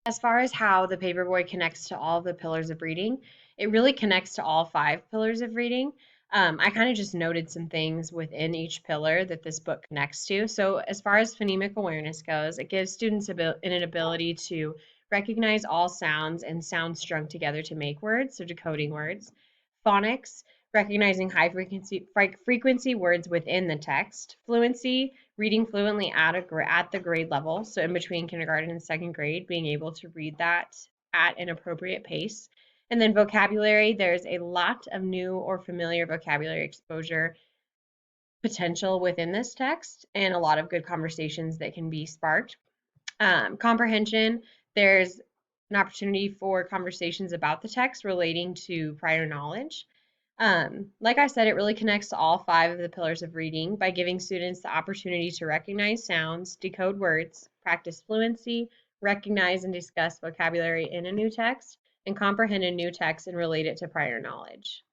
As far as how the paperboy connects to all the pillars of reading, it really connects to all five pillars of reading. I kind of just noted some things within each pillar that this book connects to. So, as far as phonemic awareness goes, it gives students an ability to recognize all sounds and sounds strung together to make words, so decoding words. Phonics, recognizing high frequency words within the text. Fluency, reading fluently at the grade level, so in between kindergarten and second grade, being able to read that at an appropriate pace. And then vocabulary, there's a lot of new or familiar vocabulary exposure potential within this text and a lot of good conversations that can be sparked. Comprehension, there's an opportunity for conversations about the text relating to prior knowledge. Like I said, it really connects to all five of the pillars of reading by giving students the opportunity to recognize sounds, decode words, practice fluency, recognize and discuss vocabulary in a new text, and comprehend a new text and relate it to prior knowledge.